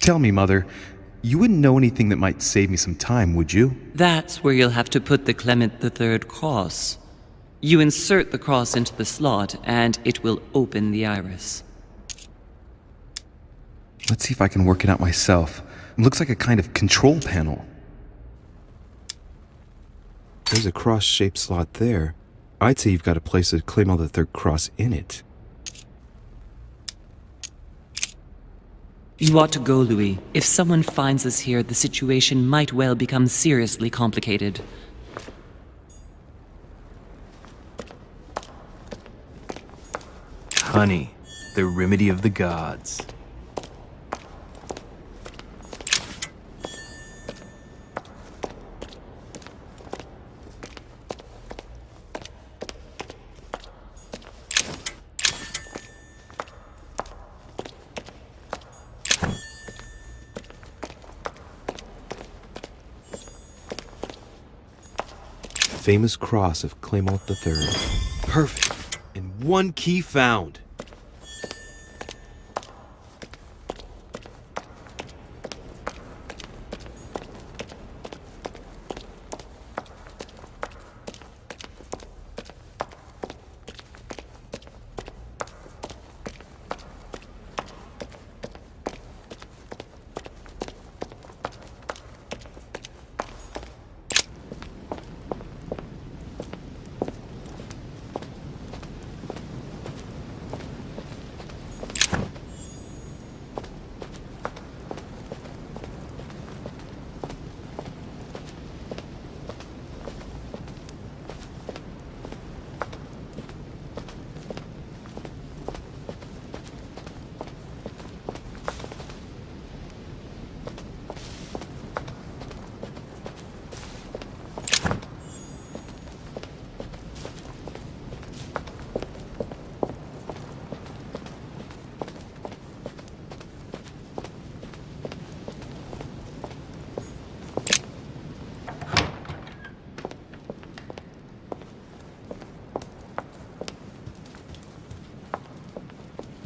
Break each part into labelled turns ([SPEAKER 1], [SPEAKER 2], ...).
[SPEAKER 1] Tell me, Mother, you wouldn't know anything that might save me some time, would you?
[SPEAKER 2] That's where you'll have to put the Clement III cross. You insert the cross into the slot, and it will open the iris.
[SPEAKER 1] Let's see if I can work it out myself. It looks like a kind of control panel. There's a cross-shaped slot there. I'd say you've got to place a Clement III cross in it.
[SPEAKER 2] You ought to go, Louis. If someone finds us here, the situation might well become seriously complicated.
[SPEAKER 3] Honey, the remedy of the gods.
[SPEAKER 1] Famous cross of Clement III. Perfect. And one key found.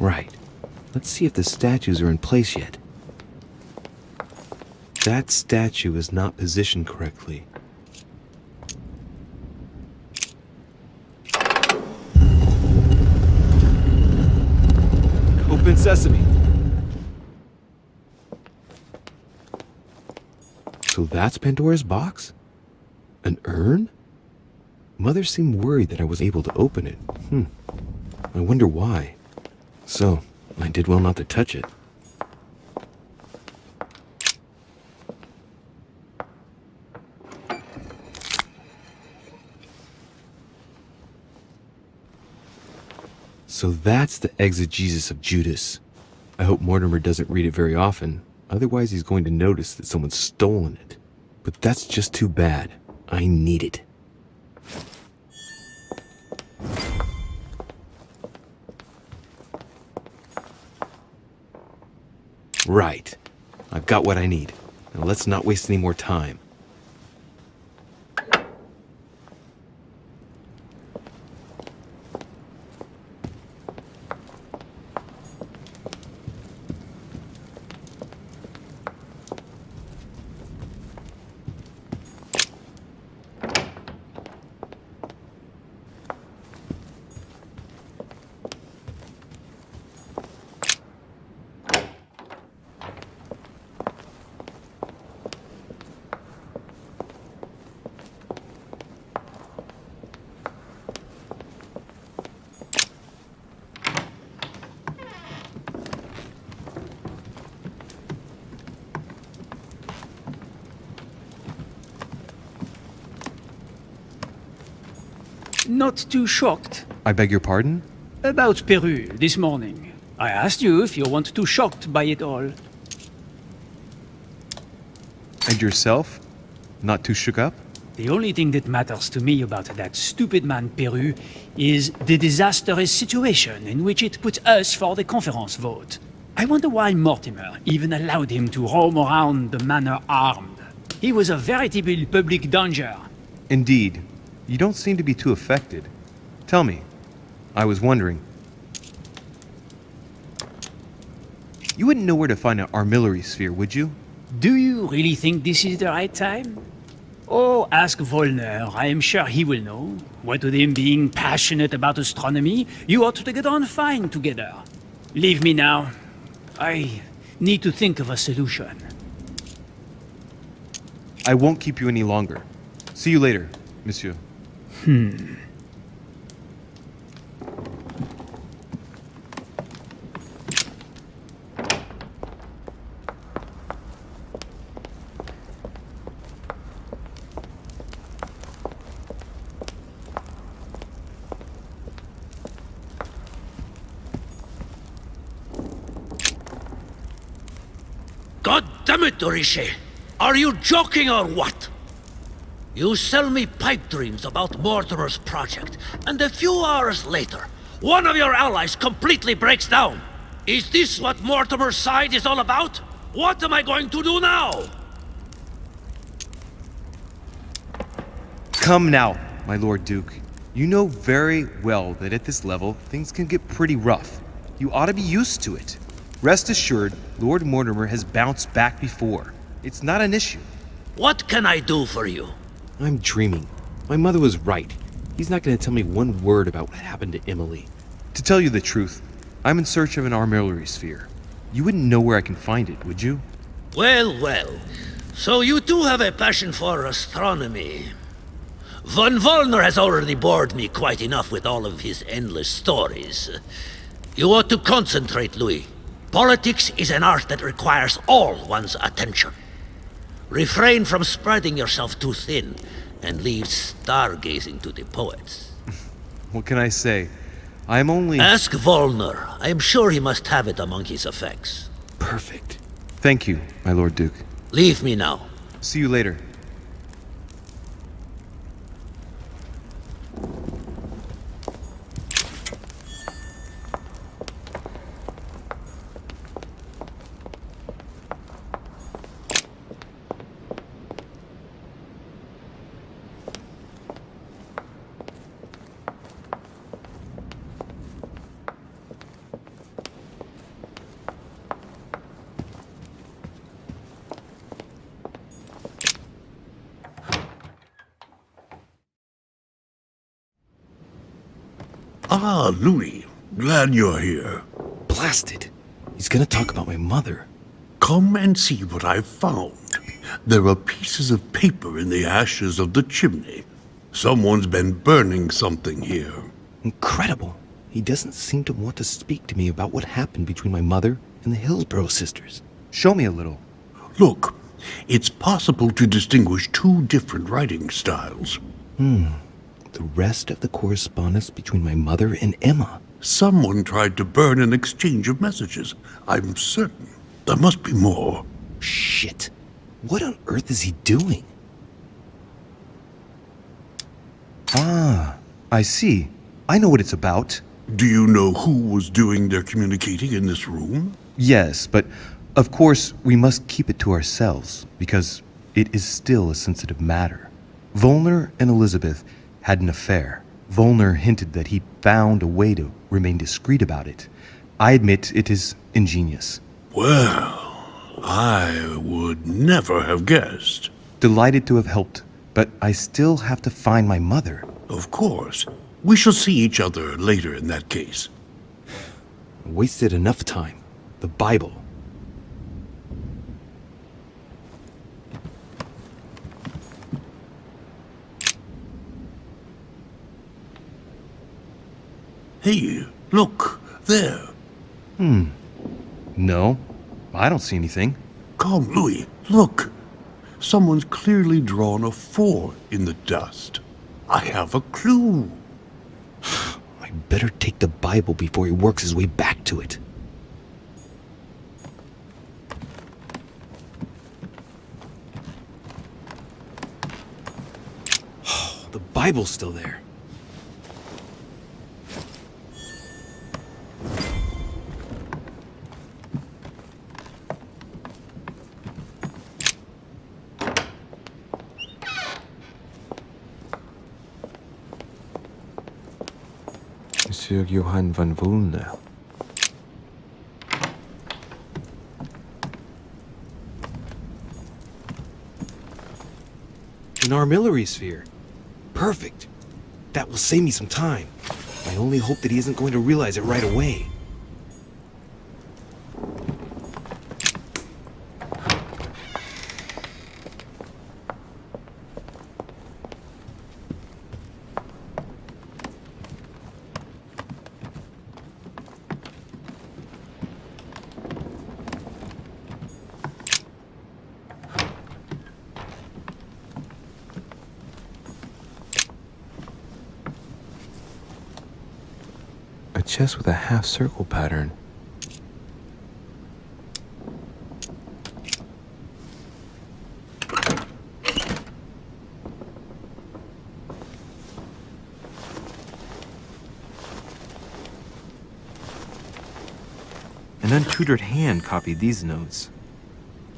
[SPEAKER 1] Right. Let's see if the statues are in place yet. That statue is not positioned correctly. Open sesame. So that's Pandora's box? An urn? Mother seemed worried that I was able to open it. I wonder why. So, I did well not to touch it. So that's the exegesis of Judas. I hope Mortimer doesn't read it very often, otherwise he's going to notice that someone's stolen it. But that's just too bad. I need it. Right. I've got what I need. Now let's not waste any more time.
[SPEAKER 4] Not too shocked
[SPEAKER 1] I beg your pardon?
[SPEAKER 4] about Peru this morning. I asked you if you weren't too shocked by it all.
[SPEAKER 1] And yourself? Not too shook up?
[SPEAKER 4] The only thing that matters to me about that stupid man Peru is the disastrous situation in which it puts us for the conference vote. I wonder why Mortimer even allowed him to roam around the manor armed. He was a veritable public danger.
[SPEAKER 1] Indeed. You don't seem to be too affected. Tell me. I was wondering. You wouldn't know where to find an armillary sphere, would you?
[SPEAKER 4] Do you really think this is the right time? Oh, ask Volner. I am sure he will know. What with him being passionate about astronomy, you ought to get on fine together. Leave me now. I need to think of a solution.
[SPEAKER 1] I won't keep you any longer. See you later, monsieur.
[SPEAKER 5] God damn it, Orishe! Are you joking or what? You sell me pipe dreams about Mortimer's project, and a few hours later, one of your allies completely breaks down. Is this what Mortimer's side is all about? What am I going to do now?
[SPEAKER 1] Come now, my Lord Duke. You know very well that at this level, things can get pretty rough. You ought to be used to it. Rest assured, Lord Mortimer has bounced back before. It's not an issue.
[SPEAKER 5] What can I do for you?
[SPEAKER 1] I'm dreaming. My mother was right. He's not going to tell me one word about what happened to Emily. To tell you the truth, I'm in search of an armillary sphere. You wouldn't know where I can find it, would you?
[SPEAKER 5] Well, well. So you too have a passion for astronomy. Von Vollner has already bored me quite enough with all of his endless stories. You ought to concentrate, Louis. Politics is an art that requires all one's attention. Refrain from spreading yourself too thin, and leave stargazing to the poets.
[SPEAKER 1] What can I say? I'm only...
[SPEAKER 5] Ask Vollner. I am sure he must have it among his effects.
[SPEAKER 1] Perfect. Thank you, my Lord Duke.
[SPEAKER 5] Leave me now.
[SPEAKER 1] See you later.
[SPEAKER 6] Ah, Louis. Glad you're here.
[SPEAKER 1] Blasted. He's gonna talk about my mother.
[SPEAKER 6] Come and see what I've found. There are pieces of paper in the ashes of the chimney. Someone's been burning something here.
[SPEAKER 1] Incredible. He doesn't seem to want to speak to me about what happened between my mother and the Hillsborough sisters. Show me a little.
[SPEAKER 6] Look, it's possible to distinguish two different writing styles.
[SPEAKER 1] The rest of the correspondence between my mother and Emma.
[SPEAKER 6] Someone tried to burn an exchange of messages. I'm certain. There must be more.
[SPEAKER 1] Shit. What on earth is he doing? Ah, I see. I know what it's about.
[SPEAKER 6] Do you know who was doing their communicating in this room?
[SPEAKER 1] Yes, but of course we must keep it to ourselves because it is still a sensitive matter. Volner and Elizabeth had an affair. Volner hinted that he found a way to remain discreet about it. I admit it is ingenious.
[SPEAKER 6] Well, I would never have guessed.
[SPEAKER 1] Delighted to have helped, but I still have to find my mother.
[SPEAKER 6] Of course. We shall see each other later in that case.
[SPEAKER 1] I wasted enough time. The Bible.
[SPEAKER 6] Hey, look, there.
[SPEAKER 1] No, I don't see anything.
[SPEAKER 6] Come, Louis, look. Someone's clearly drawn a 4 in the dust. I have a clue.
[SPEAKER 1] I better take the Bible before he works his way back to it. The Bible's still there. Monsieur Johann von Volner. an armillary sphere. Perfect. That will save me some time. I only hope that he isn't going to realize it right away. A chest with a half-circle pattern. An untutored hand copied these notes.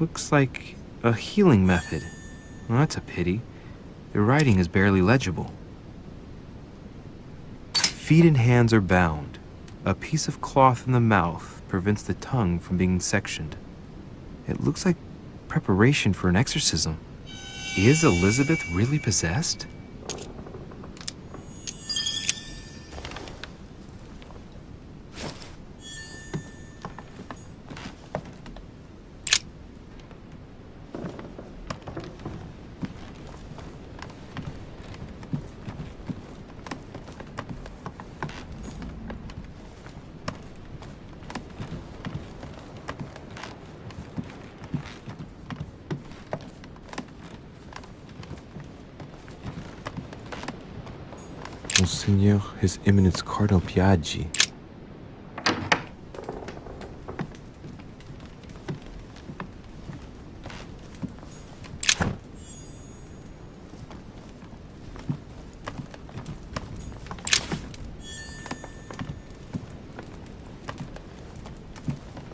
[SPEAKER 1] Looks like a healing method. Well, that's a pity. The writing is barely legible. Feet and hands are bound. A piece of cloth in the mouth prevents the tongue from being sectioned. It looks like preparation for an exorcism. Is Elizabeth really possessed? Monseigneur, His Eminence Cardinal Piaggi.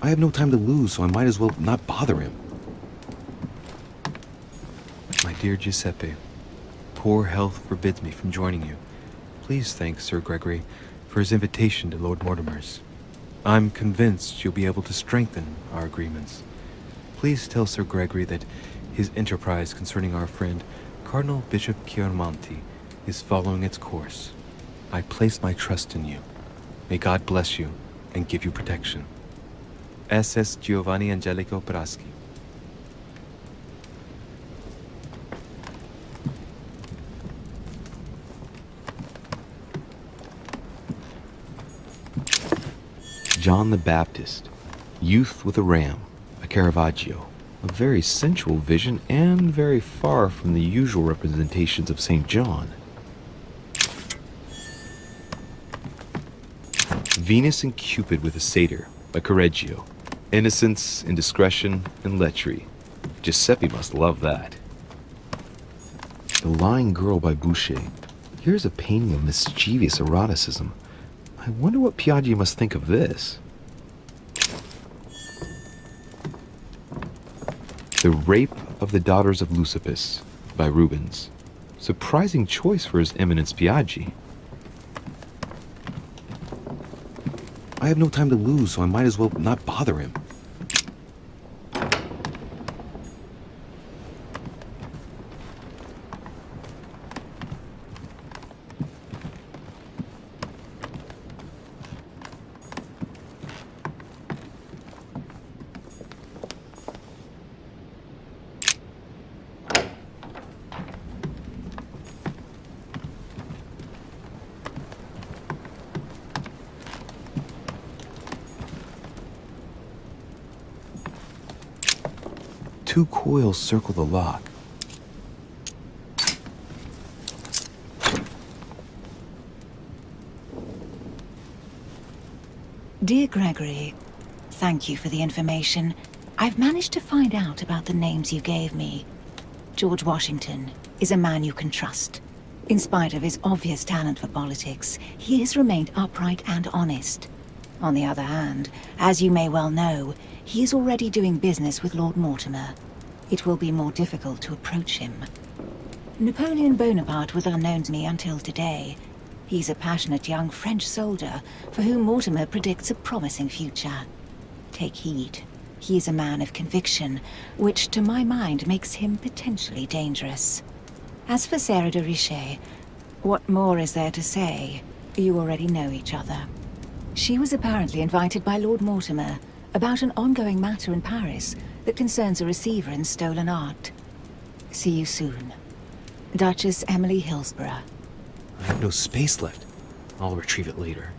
[SPEAKER 1] I have no time to lose, so I might as well not bother him. My dear Giuseppe, poor health forbids me from joining you. Please thank Sir Gregory for his invitation to Lord Mortimer's. I'm convinced you'll be able to strengthen our agreements. Please tell Sir Gregory that his enterprise concerning our friend Cardinal Bishop Chiaramonti is following its course. I place my trust in you. May God bless you and give you protection. SS Giovanni Angelico Braschi. John the Baptist, youth with a ram, a Caravaggio, a very sensual vision and very far from the usual representations of St. John. Venus and Cupid with a satyr, by Correggio, innocence, indiscretion, and lechery. Giuseppe must love that. The Lying Girl by Boucher. Here's a painting of mischievous eroticism. I wonder what Piaggi must think of this. The Rape of the Daughters of Leucippus by Rubens. Surprising choice for His Eminence Piaggi. I have no time to lose, so I might as well not bother him. Two coils circle the lock.
[SPEAKER 7] Dear Gregory, thank you for the information. I've managed to find out about the names you gave me. George Washington is a man you can trust. In spite of his obvious talent for politics, he has remained upright and honest. On the other hand, as you may well know, he is already doing business with Lord Mortimer. It will be more difficult to approach him. Napoleon Bonaparte was unknown to me until today. He's a passionate young French soldier for whom Mortimer predicts a promising future. Take heed. He is a man of conviction, which to my mind makes him potentially dangerous. As for Sarah de Richet, what more is there to say? You already know each other. She was apparently invited by Lord Mortimer about an ongoing matter in Paris that concerns a receiver in stolen art. See you soon. Duchess Emily Hillsborough.
[SPEAKER 1] I have no space left. I'll retrieve it later.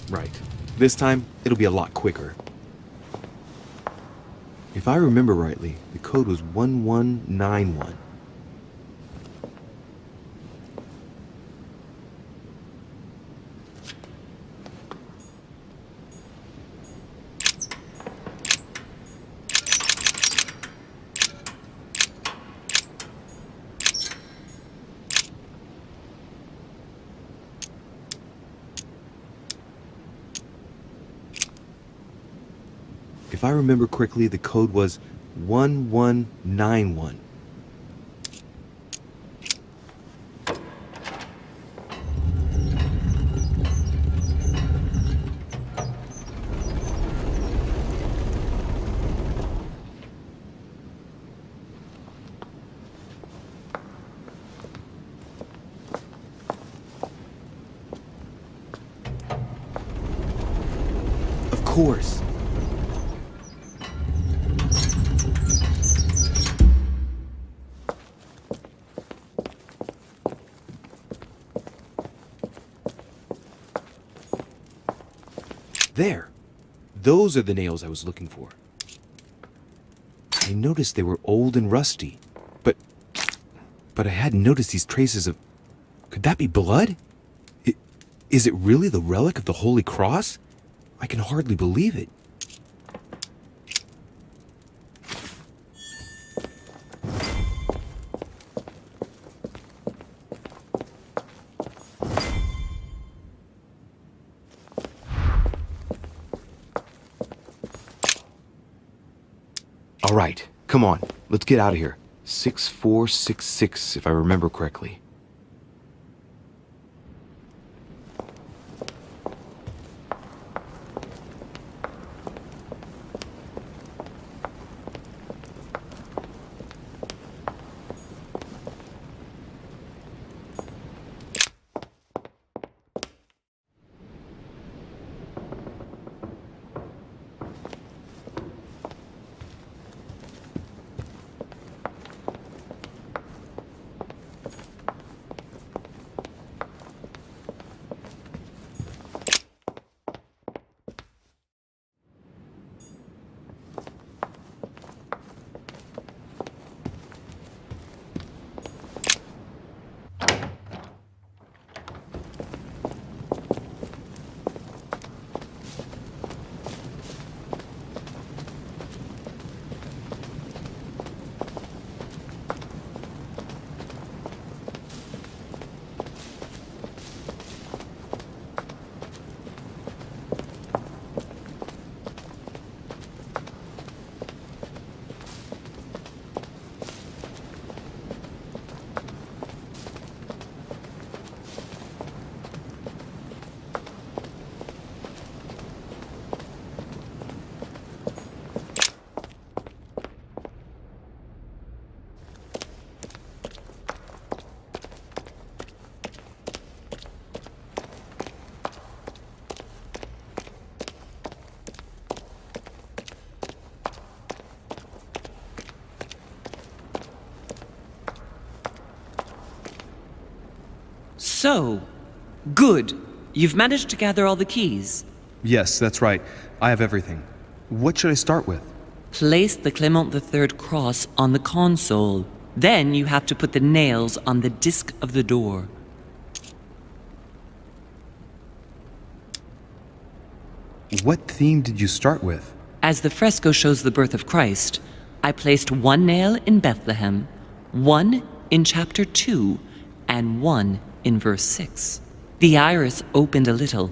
[SPEAKER 1] Right. This time, it'll be a lot quicker. If I remember rightly, the code was 1191. If I remember correctly, the code was 1191. Of course. There. Those are the nails I was looking for. I noticed they were old and rusty, but I hadn't noticed these traces of... Could that be blood? Is it really the relic of the Holy Cross? I can hardly believe it. All right, come on, let's get out of here. 6466, if I remember correctly.
[SPEAKER 2] So, good. You've managed to gather all the keys.
[SPEAKER 1] Yes, that's right. I have everything. What should I start with?
[SPEAKER 2] Place the Clement III cross on the console. Then you have to put the nails on the disc of the door.
[SPEAKER 1] What theme did you start with?
[SPEAKER 2] As the fresco shows the birth of Christ, I placed one nail in Bethlehem, one in chapter 2, and one in verse 6. The iris opened a little.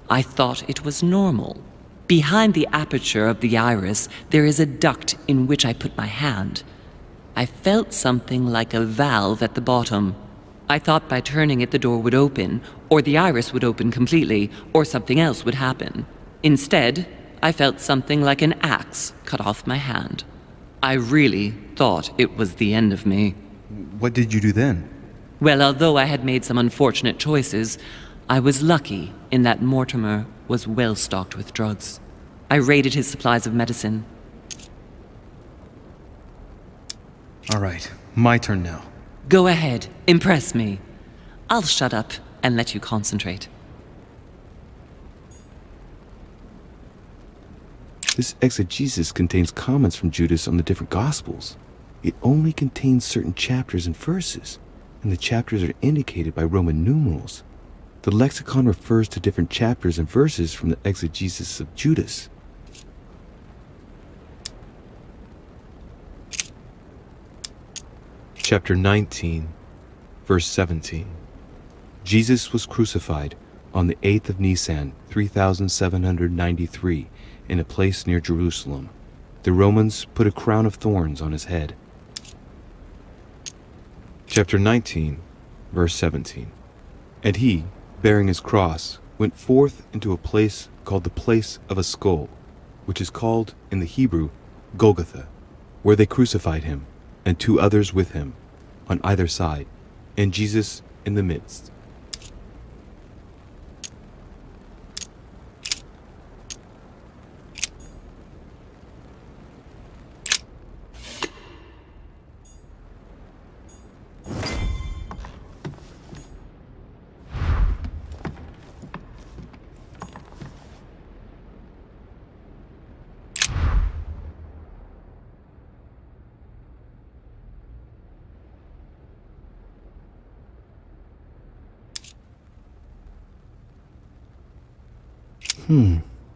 [SPEAKER 2] I thought it was normal. Behind the aperture of the iris, there is a duct in which I put my hand. I felt something like a valve at the bottom. I thought by turning it the door would open, or the iris would open completely, or something else would happen. Instead, I felt something like an axe cut off my hand. I really thought it was the end of me.
[SPEAKER 1] What did you do then?
[SPEAKER 2] Well, although I had made some unfortunate choices, I was lucky in that Mortimer was well stocked with drugs. I raided his supplies of medicine.
[SPEAKER 1] All right, my turn now.
[SPEAKER 2] Go ahead, impress me. I'll shut up and let you concentrate.
[SPEAKER 1] This exegesis contains comments from Judas on the different Gospels. It only contains certain chapters and verses, and the chapters are indicated by Roman numerals. The lexicon refers to different chapters and verses from the exegesis of Judas. Chapter 19, verse 17. Jesus was crucified on the 8th of Nisan, 3793, in a place near Jerusalem. The Romans put a crown of thorns on his head. Chapter 19, verse 17. And he, bearing his cross, went forth into a place called the place of a skull, which is called in the Hebrew Golgotha, where they crucified him, and 2 others with him, on either side, and Jesus in the midst.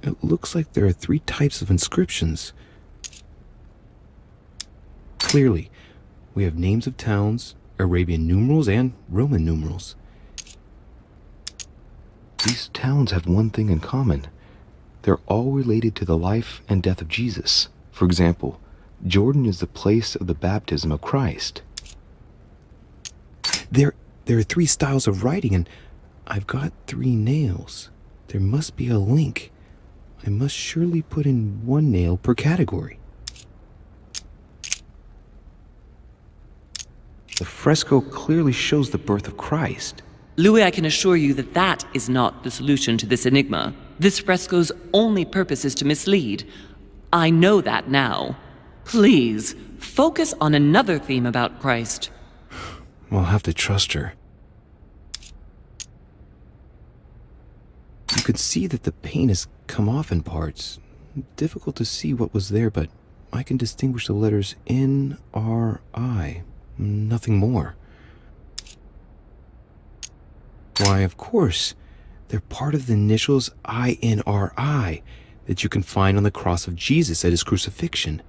[SPEAKER 1] It looks like there are 3 types of inscriptions. Clearly, we have names of towns, Arabian numerals, and Roman numerals. These towns have one thing in common. They're all related to the life and death of Jesus. For example, Jordan is the place of the baptism of Christ. There are 3 styles of writing, and I've got 3 nails. There must be a link. I must surely put in 1 nail per category. The fresco clearly shows the birth of Christ.
[SPEAKER 2] Louis, I can assure you that that is not the solution to this enigma. This fresco's only purpose is to mislead. I know that now. Please, focus on another theme about Christ.
[SPEAKER 1] We'll have to trust her. You could see that the paint has come off in parts. Difficult to see what was there, but I can distinguish the letters N-R-I. Nothing more. Why, of course, they're part of the initials I-N-R-I that you can find on the cross of Jesus at his crucifixion.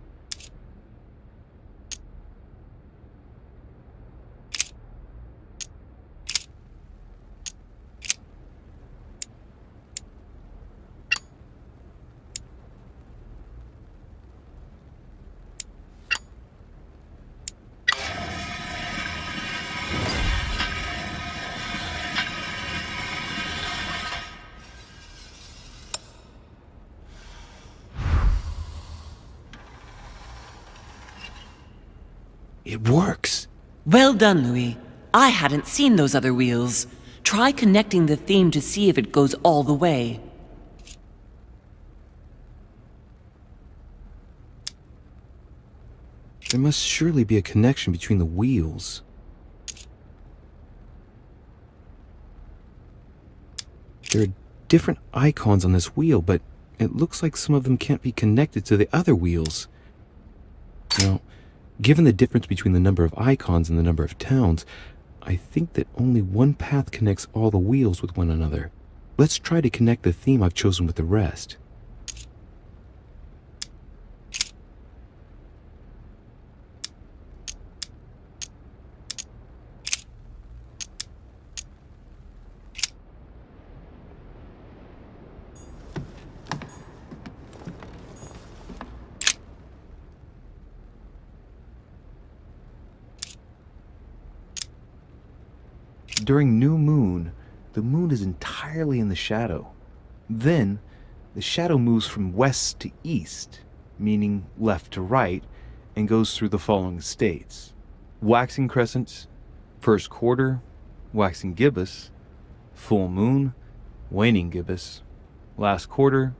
[SPEAKER 1] It works.
[SPEAKER 2] Well done, Louis. I hadn't seen those other wheels. Try connecting the theme to see if it goes all the way.
[SPEAKER 1] There must surely be a connection between the wheels. There are different icons on this wheel, but it looks like some of them can't be connected to the other wheels. Now, given the difference between the number of icons and the number of towns, I think that only one path connects all the wheels with one another. Let's try to connect the theme I've chosen with the rest. During new moon, the moon is entirely in the shadow. Then, the shadow moves from west to east, meaning left to right, and goes through the following states: waxing crescent, first quarter, waxing gibbous, full moon, waning gibbous, last quarter,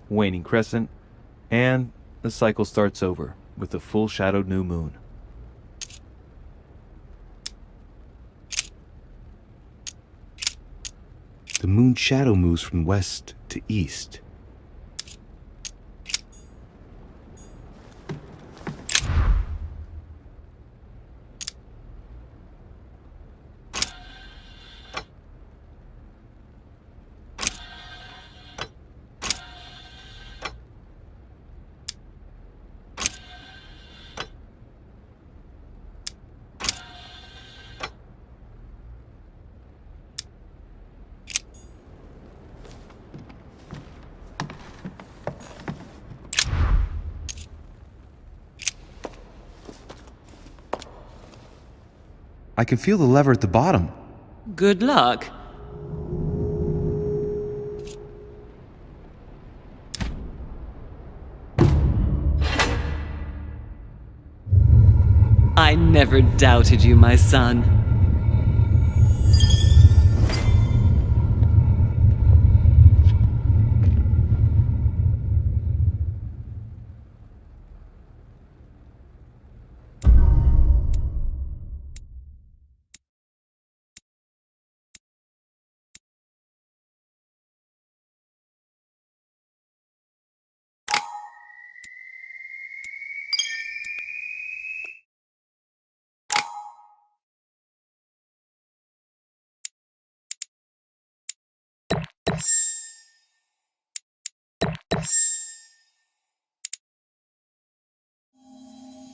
[SPEAKER 1] waning crescent, and the cycle starts over with the full shadowed new moon. The moon shadow moves from west to east. I can feel the lever at the bottom.
[SPEAKER 2] Good luck. I never doubted you, my son.